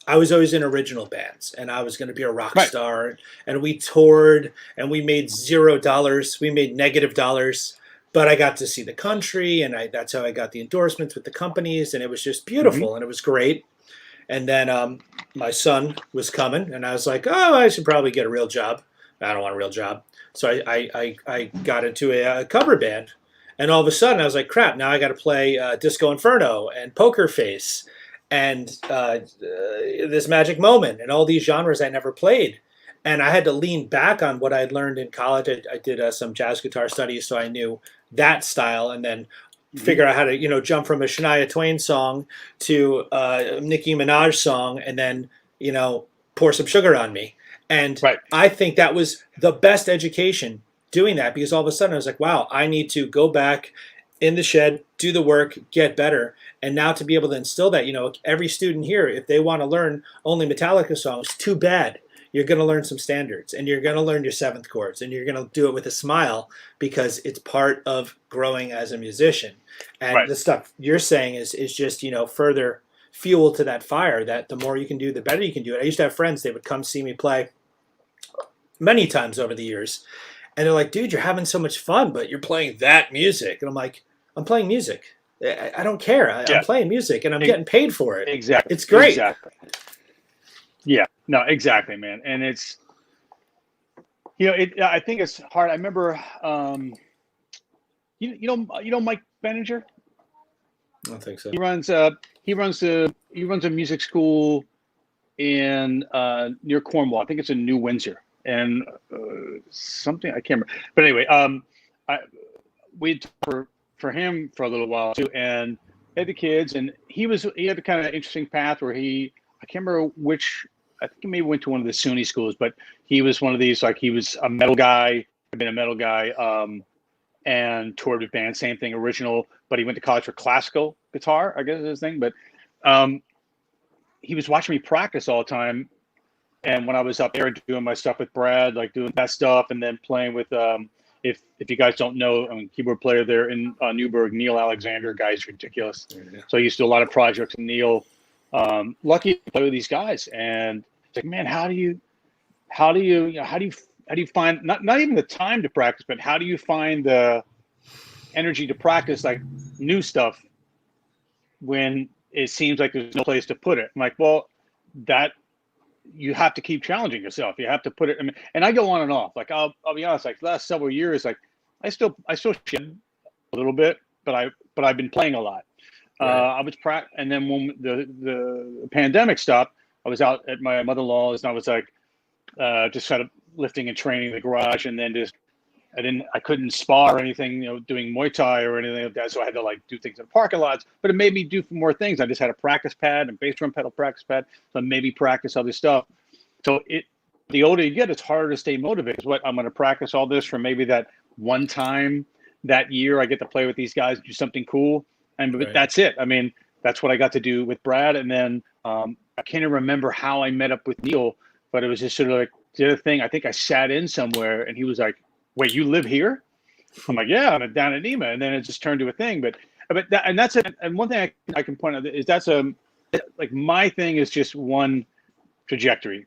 I was always in original bands, and I was going to be a rock star. And we toured, and we made $0. We made -$, but I got to see the country, and that's how I got the endorsements with the companies, and it was just beautiful, and it was great. And then my son was coming, and I was like, oh, I should probably get a real job. I don't want a real job. So I got into a cover band, and all of a sudden I was like, crap, now I got to play Disco Inferno and Poker Face and This Magic Moment and all these genres I never played. And I had to lean back on what I'd learned in college. I did some jazz guitar studies, so I knew that style, and then figure out how to, jump from a Shania Twain song to a Nicki Minaj song, and then, Pour Some Sugar on Me. And I think that was the best education doing that, because all of a sudden I was like, wow, I need to go back in the shed, do the work, get better. And now to be able to instill that, every student here, if they want to learn only Metallica songs, too bad. You're going to learn some standards, and you're going to learn your seventh chords, and you're going to do it with a smile, because it's part of growing as a musician. And the stuff you're saying is just, further fuel to that fire, that the more you can do, the better you can do it. I used to have friends, they would come see me play many times over the years, and they're like, dude, you're having so much fun, but you're playing that music. And I'm like, I'm playing music. I don't care. I'm playing music, and I'm getting paid for it. Exactly. It's great. Exactly. Yeah, no, exactly, man. And it's, I think it's hard. I remember, Mike Benninger? I don't think so. He runs a music school in near Cornwall. I think it's in New Windsor, and something I can't remember. But anyway, we for him for a little while too, and had the kids, and he had a kind of interesting path where I can't remember which. I think he maybe went to one of the SUNY schools, but he was one of these, like, he was a metal guy, had been a metal guy, and toured with bands, same thing, original, but he went to college for classical guitar, I guess is his thing. But he was watching me practice all the time. And when I was up there doing my stuff with Brad, like doing that stuff, and then playing with, if you guys don't know, keyboard player there in Newburgh, Neil Alexander, guy's ridiculous. Yeah. So I used to do a lot of projects with Neil. Lucky to play with these guys, and it's like, man, how do you find not even the time to practice, but how do you find the energy to practice like new stuff when it seems like there's no place to put it? I'm like, well, that you have to keep challenging yourself. You have to put it. And I go on and off. Like I'll be honest. Like the last several years, like I still shit a little bit, but I've been playing a lot. I was and then when the pandemic stopped, I was out at my mother-in-law's, and I was like, just kind of lifting and training in the garage, and then I couldn't spar or anything, doing Muay Thai or anything like that, so I had to like do things in parking lots. But it made me do more things. I just had a practice pad and bass drum pedal practice pad, so maybe practice other stuff. So the older you get, it's harder to stay motivated. What I'm going to practice all this for maybe that one time that year I get to play with these guys, do something cool. And that's it. I mean, that's what I got to do with Brad. And then I can't even remember how I met up with Neil, but it was just sort of like the other thing. I think I sat in somewhere, and he was like, wait, you live here? I'm like, yeah, I'm down at NEMA. And then it just turned to a thing. But that's it. And one thing I can point out is that's like my thing is just one trajectory.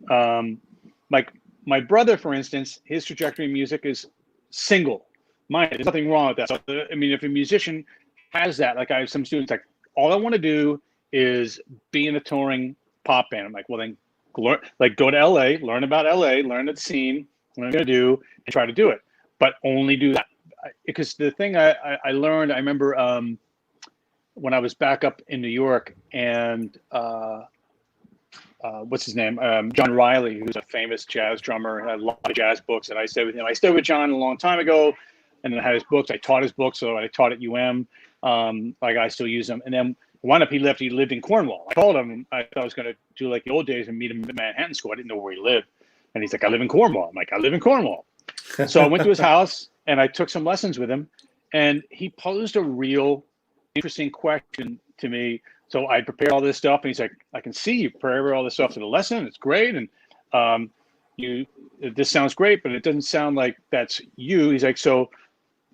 Like my brother, for instance, his trajectory in music is single. Mine, there's nothing wrong with that. So, I mean, if a musician has that, like I have some students like, all I want to do is be in a touring pop band. I'm like, well then go to LA, learn about LA, learn the scene, what I'm going to do, and try to do it, but only do that. because the thing I learned, I remember when I was back up in New York, and what's his name? John Riley, who's a famous jazz drummer, had a lot of jazz books, and I stayed with him. I stayed with John a long time ago, and then I had his books. I taught his books, so I taught at UM. Like I still use them. And then wound up, he lived in Cornwall. I called him. I thought I was going to do like the old days and meet him at Manhattan School. I didn't know where he lived. And he's like, I live in Cornwall. I'm like, I live in Cornwall. So I went to his house and I took some lessons with him. And he posed a real interesting question to me. So I prepared all this stuff, and he's like, I can see you prepare all this stuff for the lesson. It's great. And this sounds great, but it doesn't sound like that's you. He's like, so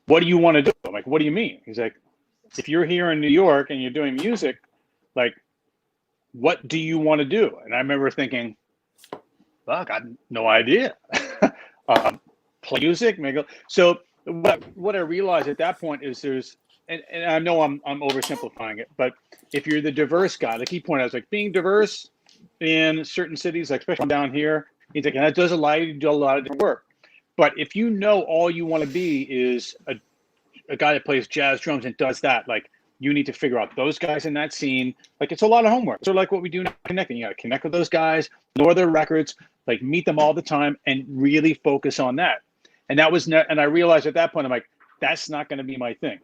what do you want to do? I'm like, what do you mean? He's like, if you're here in New York and you're doing music, like, what do you want to do? And I remember thinking, fuck, I had no idea. Play music, maybe. So what I realized at that point is and I know I'm oversimplifying it, but if you're the diverse guy, the key point I was like, being diverse in certain cities, like especially down here, he's like, and that does allow you to do a lot of different work. But if you know all you want to be is a guy that plays jazz drums and does that, like, you need to figure out those guys in that scene. Like, it's a lot of homework. So like what we do now, connecting, you got to connect with those guys, know their records, like meet them all the time and really focus on that. And that was, and I realized at that point, I'm like, that's not going to be my thing.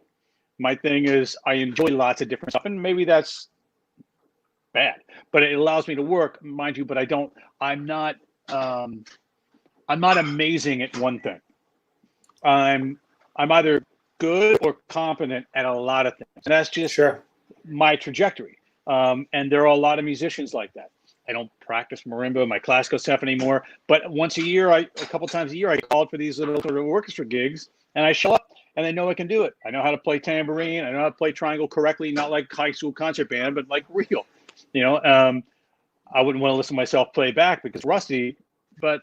My thing is I enjoy lots of different stuff, and maybe that's bad, but it allows me to work, mind you, but I'm not amazing at one thing. I'm either good or competent at a lot of things. And that's just my trajectory. And there are a lot of musicians like that. I don't practice marimba, my classical stuff anymore, but once a year, a couple times a year, I called for these little sort of orchestra gigs, and I show up and they know I can do it. I know how to play tambourine. I know how to play triangle correctly, not like high school concert band, but like real, I wouldn't want to listen to myself play back because rusty, but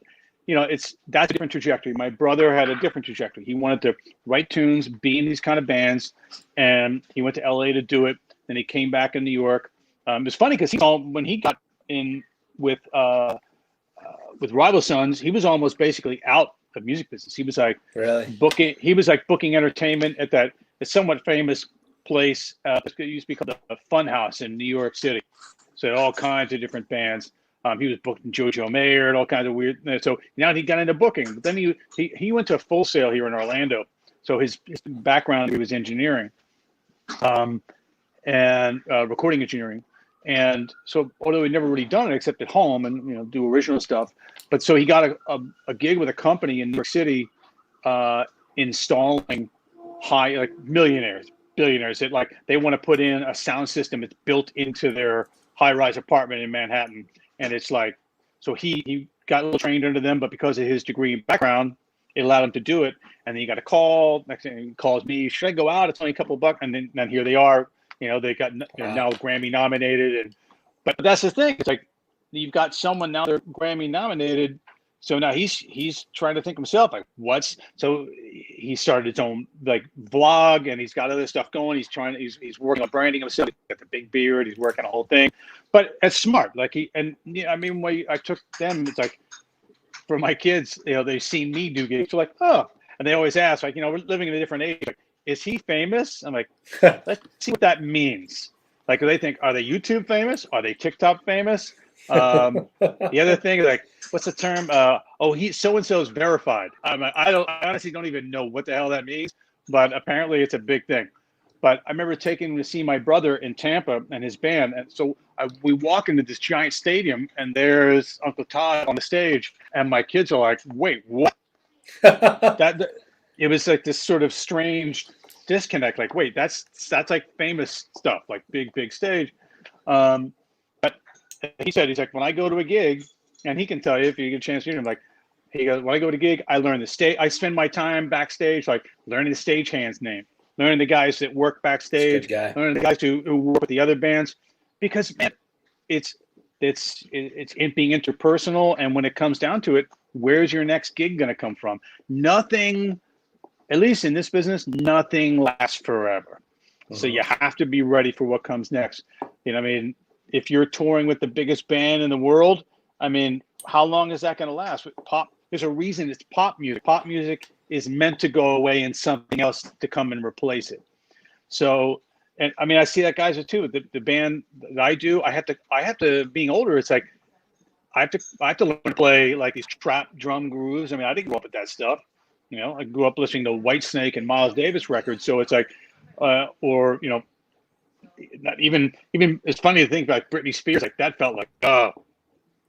that's a different trajectory. My brother had a different trajectory. He wanted to write tunes, be in these kind of bands, and he went to LA to do it. Then he came back in New York. It's funny because when he got in with Rival Sons, he was almost basically out of music business. He was like booking entertainment at that somewhat famous place. It used to be called the Fun House in New York City. So all kinds of different bands. He was booked in JoJo Mayer and all kinds of weird. So now he got into booking. But then he went to Full Sail here in Orlando. So his background, he was engineering, and recording engineering. And so, although he'd never really done it except at home and do original stuff, but so he got a gig with a company in New York City, installing billionaires that like they want to put in a sound system that's built into their high-rise apartment in Manhattan. And it's like, so he got a little trained under them, but because of his degree and background, it allowed him to do it. And then he got a call. Next thing he calls me, should I go out? It's only a couple of bucks. And then here they are. They got now Grammy nominated. But that's the thing. It's like you've got someone now they're Grammy nominated. So now he's trying to think himself like so he started his own like vlog and he's got other stuff going. He's working on branding himself. He's got the big beard. He's working on the whole thing. But it's smart. Like when I took them, it's like for my kids, they've seen me do gigs. They're like, oh, and they always ask like, we're living in a different age. Like, is he famous? I'm like, let's see what that means. Like, they think, are they YouTube famous? Are they TikTok famous? The other thing is like, what's the term? He so-and-so is verified. I honestly don't even know what the hell that means, but apparently it's a big thing. But I remember taking him to see my brother in Tampa and his band. And so we walk into this giant stadium and there's Uncle Todd on the stage. And my kids are like, wait, what? It was like this sort of strange disconnect. Like, wait, that's like famous stuff, like big stage. But he's like, when I go to a gig, and he can tell you if you get a chance to hear him, like, he goes, when I go to a gig, I learn the stage. I spend my time backstage, like learning the stagehand's name, learning the guys that work backstage, learning the guys who work with the other bands, because man, it's being interpersonal. And when it comes down to it, where's your next gig going to come from? Nothing, at least in this business, nothing lasts forever. So you have to be ready for what comes next. If you're touring with the biggest band in the world, how long is that going to last? Pop there's a reason it's pop music. Pop music is meant to go away and something else to come and replace it. So, and I mean, I see that guys are too. The band that I do, I have to being older. It's like I have to learn to play like these trap drum grooves. I mean, I didn't grow up with that stuff. You know, I grew up listening to Whitesnake and Miles Davis records. So it's like, or you know, not even it's funny to think about Britney Spears. Like that felt like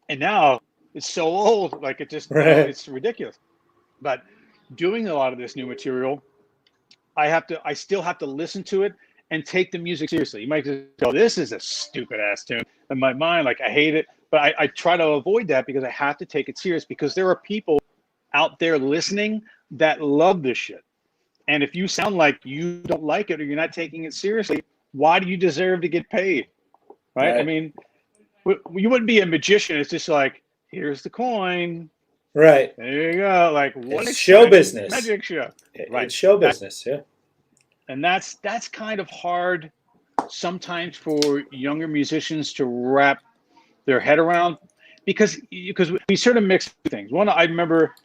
and now it's so old. Like it just it's ridiculous. But doing a lot of this new material, I still have to listen to it and take the music seriously. You might just go, this is a stupid ass tune. In my mind, like I hate it, but I try to avoid that because I have to take it serious because there are people out there listening that love this shit. And if you sound like you don't like it or you're not taking it seriously, why do you deserve to get paid? Right? I mean, you wouldn't be a magician. It's just like, here's the coin. Right. There you go. Like what? It's show business. Magic show. Right. It's show business. Yeah. And that's kind of hard sometimes for younger musicians to wrap their head around because we sort of mix things. One, I remember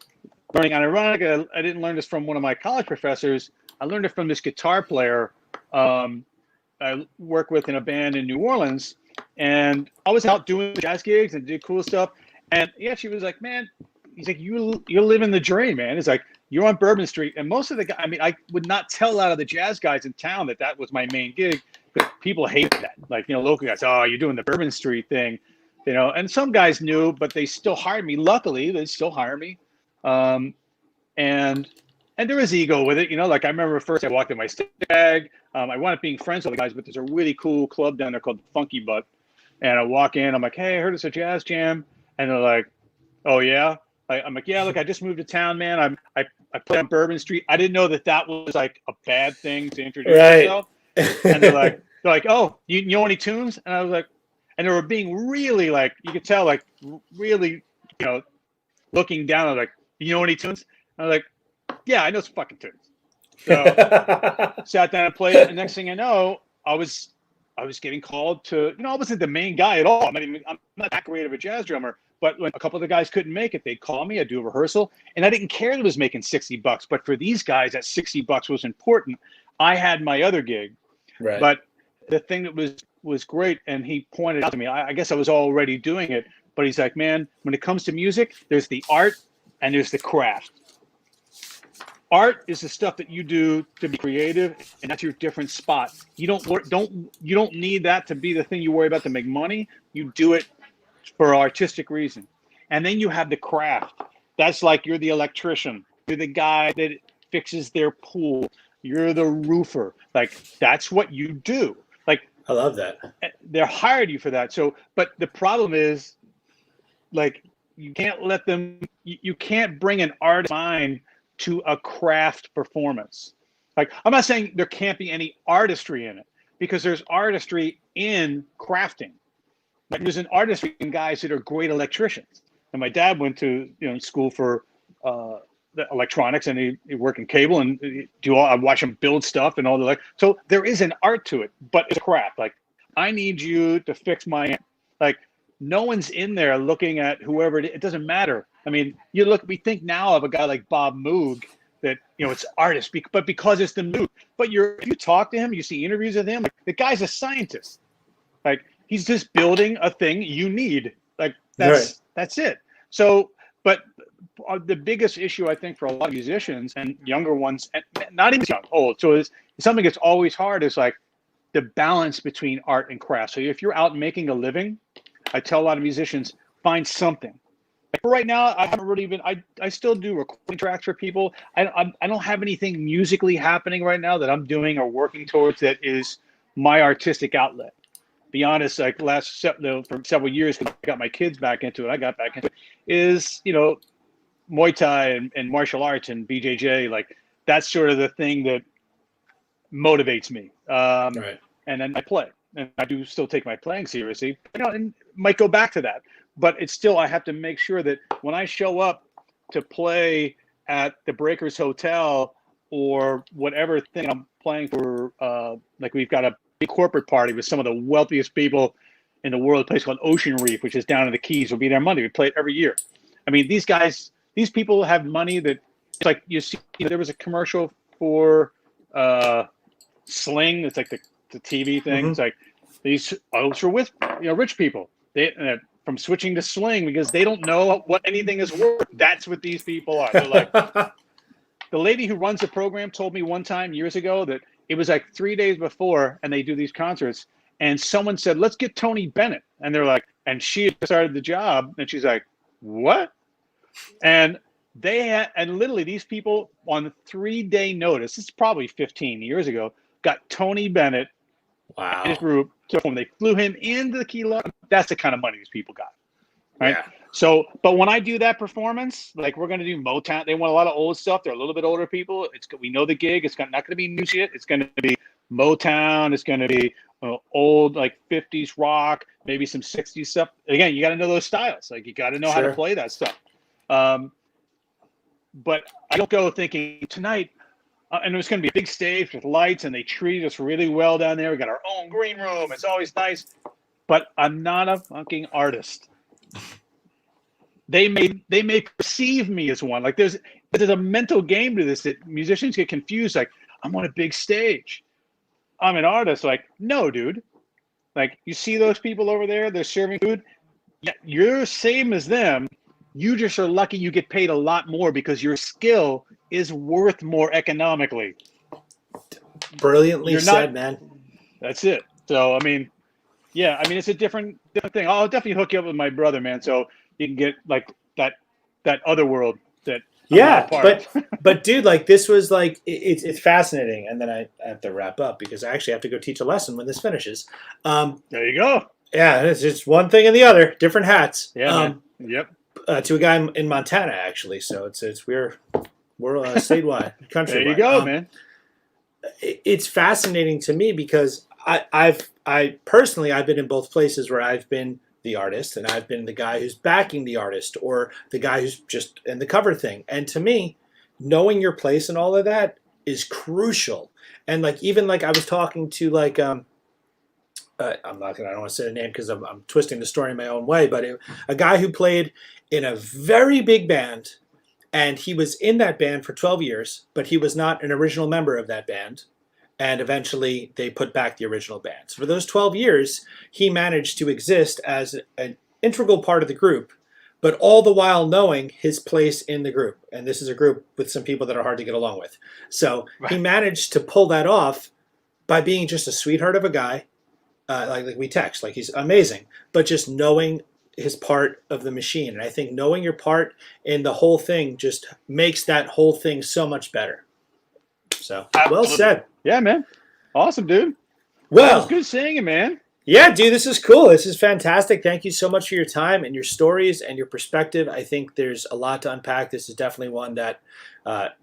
learning, and ironically, I didn't learn this from one of my college professors. I learned it from this guitar player I work with in a band in New Orleans. And I was out doing jazz gigs and did cool stuff. And yeah, she was like, man, he's like, you're living the dream, man. It's like, you're on Bourbon Street. And most of the guys, I mean, I would not tell out of the jazz guys in town that was my main gig. But people hate that. Like, you know, local guys, oh, you're doing the Bourbon Street thing, you know. And some guys knew, but they still hired me. Luckily, they still hire me. And there is ego with it, you know. Like I remember first I walked in my stick bag. I wound up being friends with the guys, but there's a really cool club down there called Funky Butt. And I walk in, I'm like, hey, I heard it's a jazz jam. And they're like, oh, yeah? I'm like, yeah, look, I just moved to town, man. I play on Bourbon Street. I didn't know that was like a bad thing to introduce yourself. And they're like, oh, you know any tunes? And I was like, and they were being really like, you could tell, like really, you know, looking down. I'm like, you know any tunes? And I was like, yeah, I know some fucking tunes. So sat down and played it. And next thing I know, I was getting called to, you know, I wasn't the main guy at all. I'm not that great of a jazz drummer, but when a couple of the guys couldn't make it, they'd call me, I'd do a rehearsal, and I didn't care that it was making $60, but for these guys, that $60 was important. I had my other gig, right. But the thing that was great, and he pointed out to me, I guess I was already doing it, but he's like, man, when it comes to music, there's the art and there's the craft. Art is the stuff that you do to be creative, and that's your different spot. You don't need that to be the thing you worry about to make money. You do it for artistic reason. And then you have the craft. That's like you're the electrician. You're the guy that fixes their pool. You're the roofer. Like that's what you do. Like I love that. They're hired you for that. So, but the problem is, like, you can't let them. You can't bring an artist mind to a craft performance. Like, I'm not saying there can't be any artistry in it, because there's artistry in crafting. Like there's an artistry in guys that are great electricians. And my dad went to school for the electronics, and he worked in cable and I watch him build stuff and all the so there is an art to it, but it's a craft. Like I need you to fix my amp. Like no one's in there looking at whoever it doesn't matter. I mean, we think now of a guy like Bob Moog that, it's artist, but because it's the Moog. But if you talk to him, you see interviews with him, like the guy's a scientist. Like he's just building a thing you need. Like that's it. So, but the biggest issue I think for a lot of musicians and younger ones, and not even young, old, so it's something that's always hard is like the balance between art and craft. So if you're out making a living, I tell a lot of musicians, find something. For right now, I haven't really been. I still do recording tracks for people. I don't have anything musically happening right now that I'm doing or working towards that is my artistic outlet. Be honest, like for several years, because I got my kids back into it. Is Muay Thai and martial arts and BJJ. Like that's sort of the thing that motivates me. Right. And then I play, and I do still take my playing seriously. And might go back to that. But it's still, I have to make sure that when I show up to play at the Breakers Hotel or whatever thing I'm playing for, like we've got a big corporate party with some of the wealthiest people in the world, a place called Ocean Reef, which is down in the Keys. We'll be there Monday. We play it every year. I mean, these guys these people have money that, it's like you see, there was a commercial for Sling. It's like the TV thing. It's like these ultra with rich people. They from switching to Sling because they don't know what anything is worth. That's what these people are. They're like, the lady who runs the program told me one time years ago that it was like 3 days before, and they do these concerts, and someone said, "Let's get Tony Bennett," and they're like, and she had started the job, and she's like, "What?" And they had, and literally these people on 3-day notice, this is probably 15 years ago, got Tony Bennett and his group to perform. They flew him into the Key Largo. That's the kind of money these people got, right? Yeah. So, but when I do that performance, like we're going to do Motown, they want a lot of old stuff. They're a little bit older people. We know the gig. It's not going to be new shit. It's going to be Motown. It's going to be old, like 50s rock, maybe some 60s stuff. Again, you got to know those styles. Like you got to know how to play that stuff. But I don't go thinking tonight, and it's going to be a big stage with lights, and they treat us really well down there. We got our own green room. It's always nice. But I'm not a fucking artist. They may perceive me as one. Like there's a mental game to this that musicians get confused. Like, I'm on a big stage. I'm an artist. Like, no, dude. Like, you see those people over there? They're serving food. Yeah, you're same as them. You just are lucky you get paid a lot more because your skill is worth more economically. Brilliantly said, man. That's it. So, I mean, yeah, I mean, it's a different thing. I'll definitely hook you up with my brother, man. So you can get like that other world that but dude, like this was like it's fascinating. And then I have to wrap up because I actually have to go teach a lesson when this finishes. There you go. Yeah, it's just one thing and the other, different hats. Yeah, man. Yep. To a guy in Montana, actually. So we're statewide, countrywide. There you go, man. It's fascinating to me because I personally I've been in both places where I've been the artist and I've been the guy who's backing the artist or the guy who's just in the cover thing. And to me, knowing your place and all of that is crucial. And like even like I was talking to like I don't want to say the name because I'm twisting the story in my own way, but a guy who played in a very big band, and he was in that band for 12 years, but he was not an original member of that band. And eventually they put back the original band. So for those 12 years, he managed to exist as an integral part of the group, but all the while knowing his place in the group. And this is a group with some people that are hard to get along with. So he managed to pull that off by being just a sweetheart of a guy. Like we text, like he's amazing, but just knowing his part of the machine. And I think knowing your part in the whole thing just makes that whole thing so much better. So well said. Yeah, man. Awesome, dude. Well, it's good seeing you, man. Yeah, dude, this is cool. This is fantastic. Thank you so much for your time and your stories and your perspective. I think there's a lot to unpack. This is definitely one that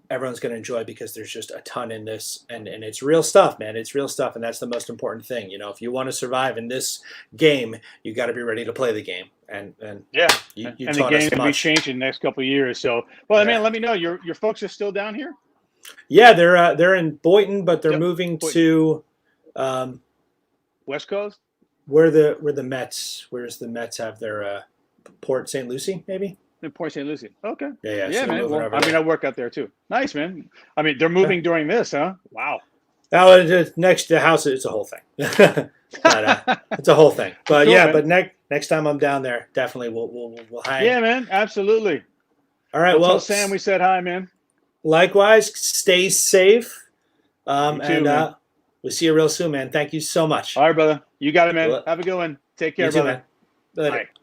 everyone's going to enjoy because there's just a ton in this. And it's real stuff, man. It's real stuff. And that's the most important thing. You know, if you want to survive in this game, you got to be ready to play the game. And yeah, you and the game's going to be changing in the next couple of years. So, well, man, let me know. Your folks are still down here? Yeah, they're in Boynton, but they're moving to West Coast. Where's the Mets have their Port St. Lucie, maybe? In Port St. Lucie. Okay. Yeah, so man. Well, I mean, I work out there too. Nice, man. I mean, they're moving during this, huh? Wow. Next to the house, it's a whole thing. But, it's a whole thing. But cool, yeah, man. But next time I'm down there, definitely we'll hang. Yeah, man. Absolutely. All right. Well, tell Sam we said hi, man. Likewise, stay safe. You too, man. We'll see you real soon, man. Thank you so much. All right, brother. You got it, man. Have a good one. Take care, brother. Too, man. Later. Bye.